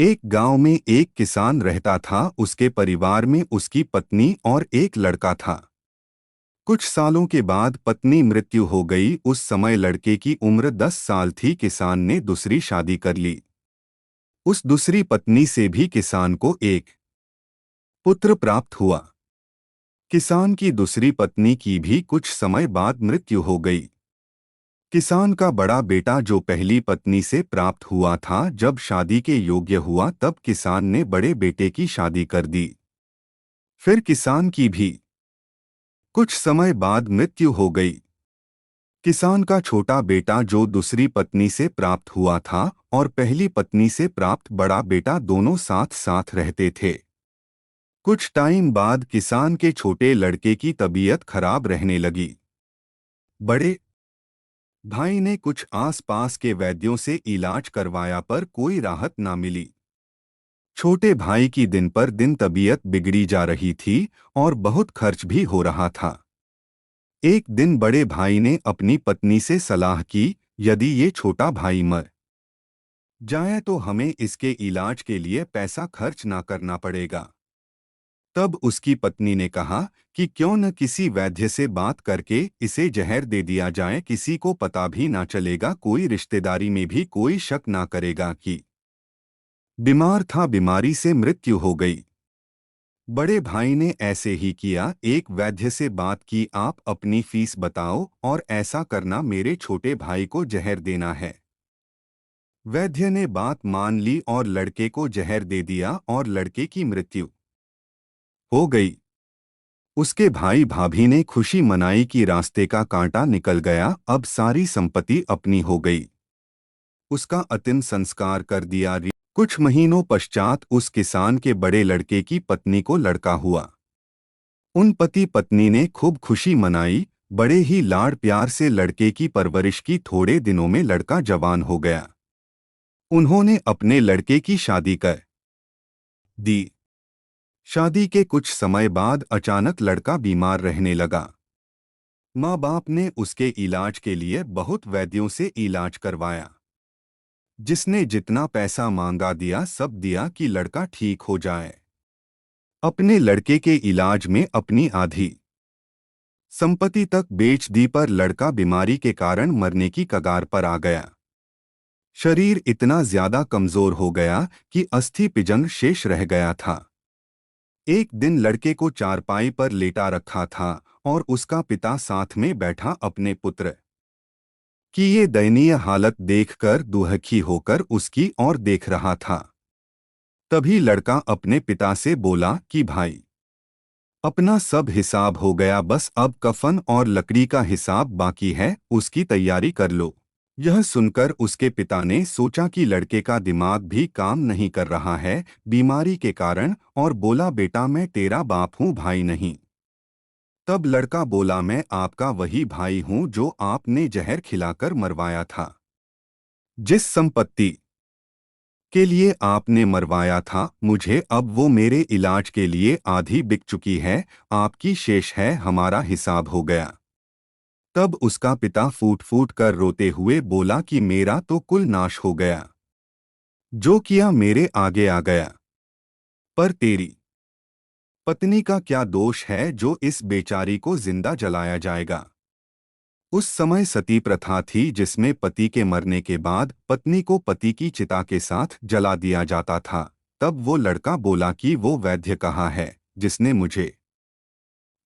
एक गांव में एक किसान रहता था। उसके परिवार में उसकी पत्नी और एक लड़का था। कुछ सालों के बाद पत्नी मृत्यु हो गई। उस समय लड़के की उम्र 10 साल थी। किसान ने दूसरी शादी कर ली। उस दूसरी पत्नी से भी किसान को एक पुत्र प्राप्त हुआ। किसान की दूसरी पत्नी की भी कुछ समय बाद मृत्यु हो गई। किसान का बड़ा बेटा जो पहली पत्नी से प्राप्त हुआ था, जब शादी के योग्य हुआ तब किसान ने बड़े बेटे की शादी कर दी। फिर किसान की भी कुछ समय बाद मृत्यु हो गई। किसान का छोटा बेटा जो दूसरी पत्नी से प्राप्त हुआ था और पहली पत्नी से प्राप्त बड़ा बेटा दोनों साथ साथ रहते थे। कुछ टाइम बाद किसान के छोटे लड़के की तबीयत खराब रहने लगी। बड़े भाई ने कुछ आसपास के वैद्यों से इलाज करवाया पर कोई राहत ना मिली। छोटे भाई की दिन पर दिन तबीयत बिगड़ी जा रही थी और बहुत खर्च भी हो रहा था। एक दिन बड़े भाई ने अपनी पत्नी से सलाह की, यदि ये छोटा भाई मर जाए तो हमें इसके इलाज के लिए पैसा खर्च ना करना पड़ेगा। तब उसकी पत्नी ने कहा कि क्यों न किसी वैद्य से बात करके इसे जहर दे दिया जाए। किसी को पता भी ना चलेगा, कोई रिश्तेदारी में भी कोई शक ना करेगा कि बीमार था। बीमारी से मृत्यु हो गई। बड़े भाई ने ऐसे ही किया। एक वैद्य से बात की, आप अपनी फीस बताओ और ऐसा करना, मेरे छोटे भाई को जहर देना है। वैद्य ने बात मान ली और लड़के को जहर दे दिया और लड़के की मृत्यु हो गई। उसके भाई भाभी ने खुशी मनाई कि रास्ते का कांटा निकल गया, अब सारी संपत्ति अपनी हो गई। उसका अंतिम संस्कार कर दिया। कुछ महीनों पश्चात उस किसान के बड़े लड़के की पत्नी को लड़का हुआ। उन पति पत्नी ने खूब खुशी मनाई। बड़े ही लाड़ प्यार से लड़के की परवरिश की। थोड़े दिनों में लड़का जवान हो गया। उन्होंने अपने लड़के की शादी कर दी। शादी के कुछ समय बाद अचानक लड़का बीमार रहने लगा। माँ बाप ने उसके इलाज के लिए बहुत वैद्यों से इलाज करवाया। जिसने जितना पैसा मांगा दिया, सब दिया कि लड़का ठीक हो जाए। अपने लड़के के इलाज में अपनी आधी संपत्ति तक बेच दी, पर लड़का बीमारी के कारण मरने की कगार पर आ गया। शरीर इतना ज्यादा कमजोर हो गया कि अस्थि पिंजर शेष रह गया था। एक दिन लड़के को चारपाई पर लेटा रखा था और उसका पिता साथ में बैठा अपने पुत्र की ये दयनीय हालत देखकर दुखी होकर उसकी ओर देख रहा था। तभी लड़का अपने पिता से बोला कि भाई, अपना सब हिसाब हो गया, बस अब कफन और लकड़ी का हिसाब बाकी है, उसकी तैयारी कर लो। यह सुनकर उसके पिता ने सोचा कि लड़के का दिमाग भी काम नहीं कर रहा है बीमारी के कारण, और बोला, बेटा मैं तेरा बाप हूँ, भाई नहीं। तब लड़का बोला, मैं आपका वही भाई हूँ जो आपने जहर खिलाकर मरवाया था। जिस संपत्ति के लिए आपने मरवाया था मुझे, अब वो मेरे इलाज के लिए आधी बिक चुकी है, आपकी शेष है, हमारा हिसाब हो गया। तब उसका पिता फूट फूट कर रोते हुए बोला कि मेरा तो कुल नाश हो गया, जो किया मेरे आगे आ गया। पर तेरी पत्नी का क्या दोष है जो इस बेचारी को जिंदा जलाया जाएगा। उस समय सती प्रथा थी जिसमें पति के मरने के बाद पत्नी को पति की चिता के साथ जला दिया जाता था। तब वो लड़का बोला कि वो वैद्य कहाँ है जिसने मुझे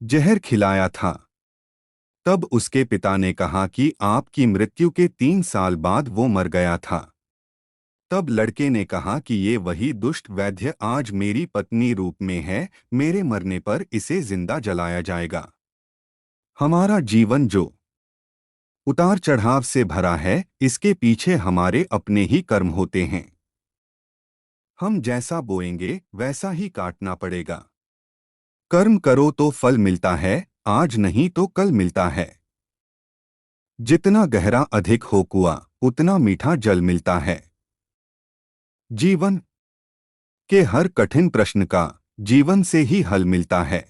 जहर खिलाया था। तब उसके पिता ने कहा कि आपकी मृत्यु के 3 साल बाद वो मर गया था। तब लड़के ने कहा कि ये वही दुष्ट वैद्य आज मेरी पत्नी रूप में है, मेरे मरने पर इसे जिंदा जलाया जाएगा। हमारा जीवन जो उतार चढ़ाव से भरा है, इसके पीछे हमारे अपने ही कर्म होते हैं। हम जैसा बोएंगे वैसा ही काटना पड़ेगा। कर्म करो तो फल मिलता है, आज नहीं तो कल मिलता है। जितना गहरा अधिक हो कुआं, उतना मीठा जल मिलता है। जीवन के हर कठिन प्रश्न का जीवन से ही हल मिलता है।